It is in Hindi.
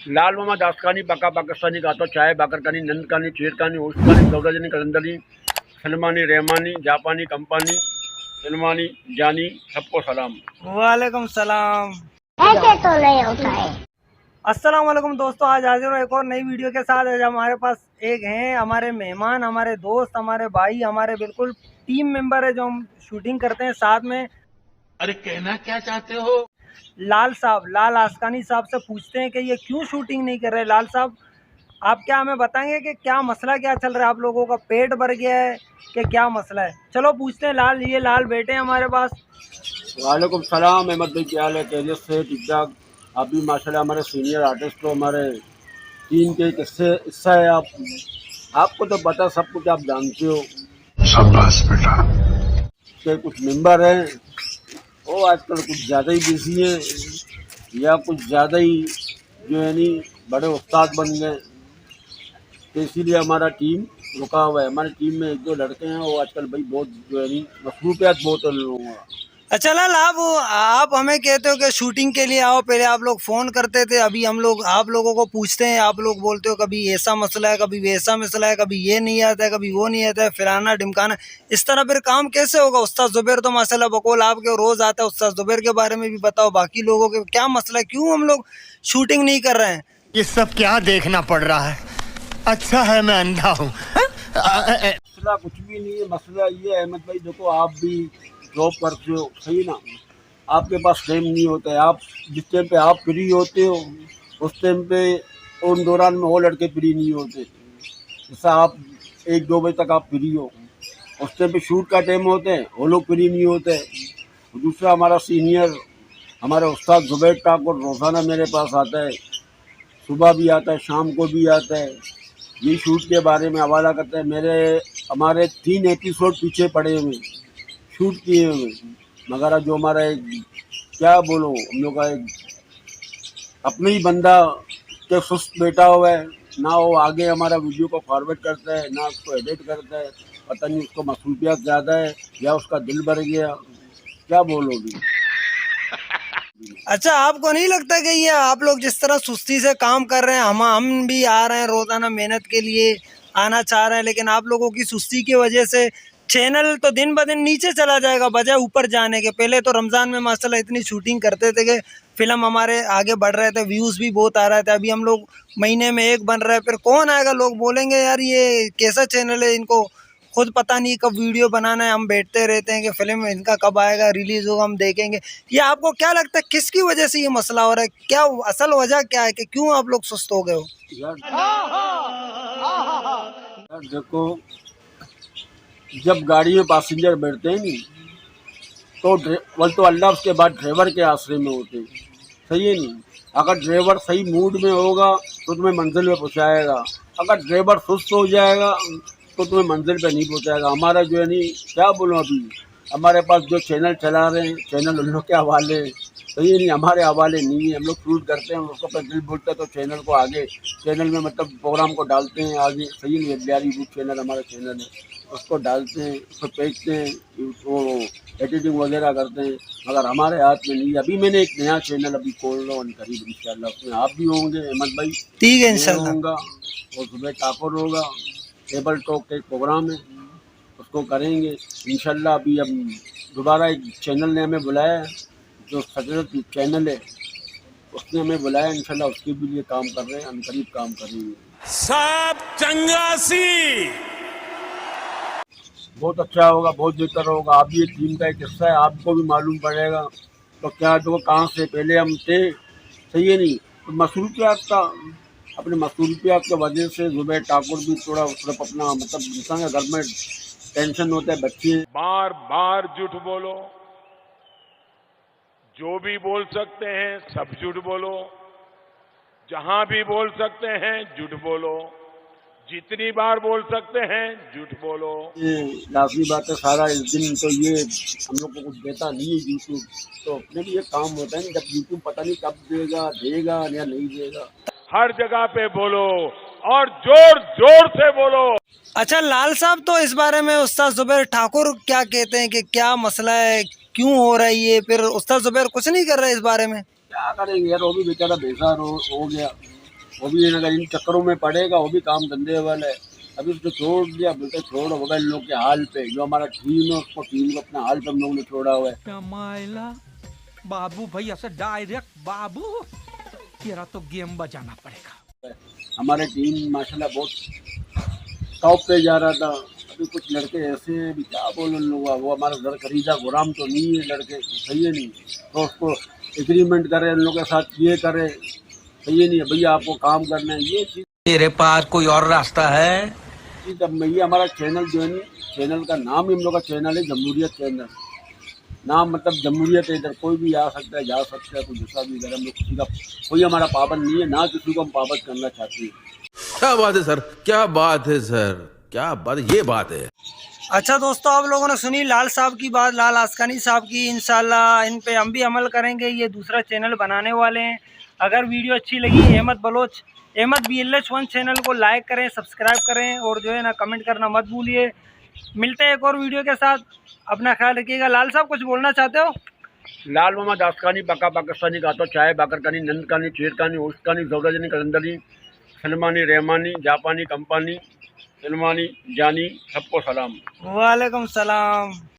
लाल मोहम्मद आसकानी, पक्का पाकिस्तानी, गातो चाय, बाकरकानी, नंदकानी, चेरकानी, ओस्तानी, दौराजनी, कलंदरी, सलमानी, रहमानी, जापानी, कंपानी, सलमानी, जानी, सबको सलाम। वालेकुम सलाम। ऐसे तो नहीं होता है। अस्सलाम वालेकुम दोस्तों, आज हाजिर हूँ एक और नई वीडियो के साथ। आज हमारे पास एक हैं हमारे मेहमान, हमारे दोस्त, हमारे भाई, हमारे बिल्कुल टीम मेंबर है जो हम शूटिंग करते हैं साथ में। अरे कहना क्या चाहते हो? लाल साहब, लाल आसकानी साहब से पूछते हैं कि ये क्यों शूटिंग नहीं कर रहे। लाल साहब, आप क्या हमें बताएंगे कि क्या मसला क्या चल रहा है? आप लोगों का पेट भर गया है कि क्या मसला है? चलो पूछते हैं। लाल, ये लाल बेटे हैं हमारे पास। वालेकुम सलाम। अहमद भाई क्या हाल है? खैरियत से? ठीक ठाक। आप भी माशाल्लाह हमारे सीनियर आर्टिस्ट हो, हमारे टीम के किस्से हिस्सा है आप। आपको तो पता, सब कुछ आप जानते हो। शाबाश बेटा। के कुछ मेंबर हैं वो आजकल कुछ ज़्यादा ही बिजी हैं या कुछ ज़्यादा ही जो है नहीं बड़े उस्ताद बन गए, तो इसीलिए हमारा टीम रुका हुआ है। हमारी टीम में एक दो लड़के हैं वो आजकल भाई बहुत जो है नहीं मसरूफियात बहुत है उन लोगों का। अच्छा लाल, आप हमें कहते हो कि शूटिंग के लिए आओ, पहले आप लोग फोन करते थे, अभी हम लोग आप लोगों को पूछते हैं, आप लोग बोलते हो कभी ऐसा मसला है, कभी वैसा मसला है, कभी ये नहीं आता है, कभी वो नहीं आता है, फिराना ढिमकाना। इस तरह फिर काम कैसे होगा? उस्ताद जुबैर तो माशाल्लाह बकौल आपके रोज आता है। उस्ताद जुबैर के बारे में भी बताओ, बाकी लोगों के क्या मसला है, क्यों हम लोग शूटिंग नहीं कर रहे हैं? ये सब क्या देखना पड़ रहा है? अच्छा है मैं अंधा हूँ। मसला कुछ भी नहीं है। मसला ये है अहमद भाई, देखो आप भी जॉब करते हो, सही ना? आपके पास टाइम नहीं होता है। आप जिस टाइम पे आप फ्री होते हो उस टाइम पे उन दौरान में वो लड़के फ्री नहीं होते। जैसा आप 1-2 बजे तक आप फ्री हो, उस टाइम पे शूट का टाइम होते हैं, वो लोग फ्री नहीं होते। दूसरा हमारा सीनियर हमारा उस्ताद जुबैर ठाकुर रोज़ाना मेरे पास आता है, सुबह भी आता है, शाम को भी आता है। ये शूट के बारे में हवाला करता है। हमारे 3 एपिसोड पीछे पड़े हुए शूट किए हुए, मगर जो हमारा एक क्या बोलो हम लोग का एक अपना ही बंदा के सुस्त बैठा हुआ है ना, वो आगे हमारा वीडियो को फॉरवर्ड करता है ना उसको एडिट करता है। पता नहीं उसको मसरूफियत ज़्यादा है या उसका दिल भर गया, क्या बोलोगी? अच्छा, आपको नहीं लगता कि ये आप लोग जिस तरह सुस्ती से काम कर रहे हैं, हम भी आ रहे हैं रोजाना मेहनत के लिए, आना चाह रहे हैं, लेकिन आप लोगों की सुस्ती की वजह से चैनल तो दिन ब दिन नीचे चला जाएगा बजाय ऊपर जाने के। पहले तो रमज़ान में माशाल्लाह इतनी शूटिंग करते थे कि फिल्म हमारे आगे बढ़ रहे थे, व्यूज़ भी बहुत आ रहे थे। अभी हम लोग महीने में एक बन रहा है, फिर कौन आएगा? लोग बोलेंगे यार ये कैसा चैनल है, इनको खुद पता नहीं कब वीडियो बनाना है। हम बैठते रहते हैं कि फिल्म इनका कब आएगा, रिलीज होगा, हम देखेंगे। ये आपको क्या लगता है किसकी वजह से ये मसला हो रहा है? क्या असल वजह क्या है कि क्यों आप लोग सुस्त हो गए हो? यार देखो, जब गाड़ी में पैसेंजर बैठते हैं नहीं तो वो तो अल्लाह उसके बाद ड्राइवर के आश्रय में होते हैं, सही है नहीं? अगर ड्राइवर सही मूड में होगा तो तुम्हें मंजिल पे पहुंचाएगा, अगर ड्राइवर सुस्त हो जाएगा तो तुम्हें मंजिल पे नहीं पहुंचाएगा। हमारा जो है नहीं क्या बोलूँ, अभी हमारे पास जो चैनल चला रहे हैं चैनल उन लोग के हवाले है, सही है नहीं? हमारे हवाले नहीं है। हम लोग शूट करते हैं, उसको अपना दिल बोलता है तो चैनल को आगे चैनल में मतलब प्रोग्राम को डालते हैं आगे, सही नहीं? बिहारी यूट्यूब चैनल हमारा चैनल है, उसको डालते हैं, उसको बेचते हैं, वो एडिटिंग वगैरह करते हैं, मगर हमारे हाथ में नहीं है। अभी मैंने एक नया चैनल अभी खोल रहा हूँ करीब इंशाल्लाह, उसमें आप भी होंगे अहमद भाई, ठीक है मैं इंशाल्लाह। होऊंगा और जुबैर ठाकुर होगा। टेबल टॉक का एक प्रोग्राम है, उसको करेंगे इंशाल्लाह। अभी अब दोबारा एक चैनल ने हमें बुलाया है, जो सजरत चैनल है उसने हमें बुलाया, इंशाल्लाह उसके भी लिए काम कर रहे हैं, हम करीब काम करेंगे। सब चंगासी। बहुत अच्छा होगा, बहुत बेहतर होगा। आप भी एक टीम का एक हिस्सा है, आपको भी मालूम पड़ेगा तो क्या जो कहाँ से पहले हम थे, सही है नहीं? तो मसरूफियात का अपने मसरूफियात की वजह से जुबैर ठाकुर भी थोड़ा सिर्फ अपना मतलब इंसान के घर में टेंशन होता है, बच्चे बार बार झूठ बोलो, जो भी बोल सकते हैं सब झूठ बोलो, जहां भी बोल सकते हैं झूठ बोलो, जितनी बार बोल सकते हैं झूठ बोलो। ये लाजमी बात है। सारा इस दिन तो ये हम लोग को कुछ देता नहीं है यूट्यूब, तो अपने भी ये काम होता है ना, जब यूट्यूब पता नहीं कब देगा देगा या नहीं देगा। हर जगह पे बोलो और जोर जोर से बोलो। अच्छा लाल साहब, तो इस बारे में उस्ताद जुबैर ठाकुर क्या कहते हैं कि क्या मसला है, क्यों हो रहा है ये? फिर उस्ताद जुबैर कुछ नहीं कर रहे इस बारे में? क्या करेंगे यार, वो भी बेचारा बेजार हो गया, वो भी अगर इन चक्करों में पड़ेगा वो भी काम धंधे वाला है। अभी उसको छोड़ दिया, बोलते छोड़ो होगा इन लोग के हाल पे। जो हमारा टीम है उसको टीम को अपना हाल पे हम लोगों ने छोड़ा हुआ है। मायला बाबू भाई ऐसे डायरेक्ट बाबू तेरा तो गेम बजाना पड़ेगा। हमारे टीम माशाल्लाह बहुत टॉप पे जा रहा था। अभी कुछ लड़के ऐसे हैं, अभी क्या बोलो लोग, वो हमारा घर खरीदा गुलाम तो नहीं है लड़के, सही है नहीं तो उसको एग्रीमेंट करे इन लोगों के साथ, ये करे सही है नहीं है भैया, आपको काम करना है ये चीज़। तेरे पास कोई और रास्ता है? जब ये हमारा चैनल जो है नहीं, चैनल का नाम ही हम लोग का चैनल है जमहूरियत चैनल। नाम मतलब जमहूरियत है, इधर कोई भी आ सकता है, जा सकता है, कोई दूसरा भी इधर, हम लोग किसी का कोई हमारा पाबंद नहीं है, ना किसी को हम पाबंद करना चाहते हैं। क्या बात है सर, क्या बात है सर, क्या बात, ये बात है। अच्छा दोस्तों, आप लोगों ने सुनी लाल साहब की बात, लाल आस्कानी साहब की। इंशाल्लाह इन पे हम भी अमल करेंगे। ये दूसरा चैनल बनाने वाले हैं। अगर वीडियो अच्छी लगी अहमद बलोच, अहमद BLH1 चैनल को लाइक करें, सब्सक्राइब करें और जो है ना कमेंट करना मत भूलिए। मिलते हैं एक और वीडियो के साथ, अपना ख्याल रखिएगा। लाल साहब कुछ बोलना चाहते हो? लाल मोहम्मद आस्कानी, पक्का पाकिस्तानी, गातो चाय बाकरकानी, नंदकानी, चेरकानी, ओस्तानी, जौदाजनी, कलंदरी, सलमानी, रहमानी, जापानी, कंपानी, सलमानी, जानी, सबको सलाम। वालेकुम सलाम।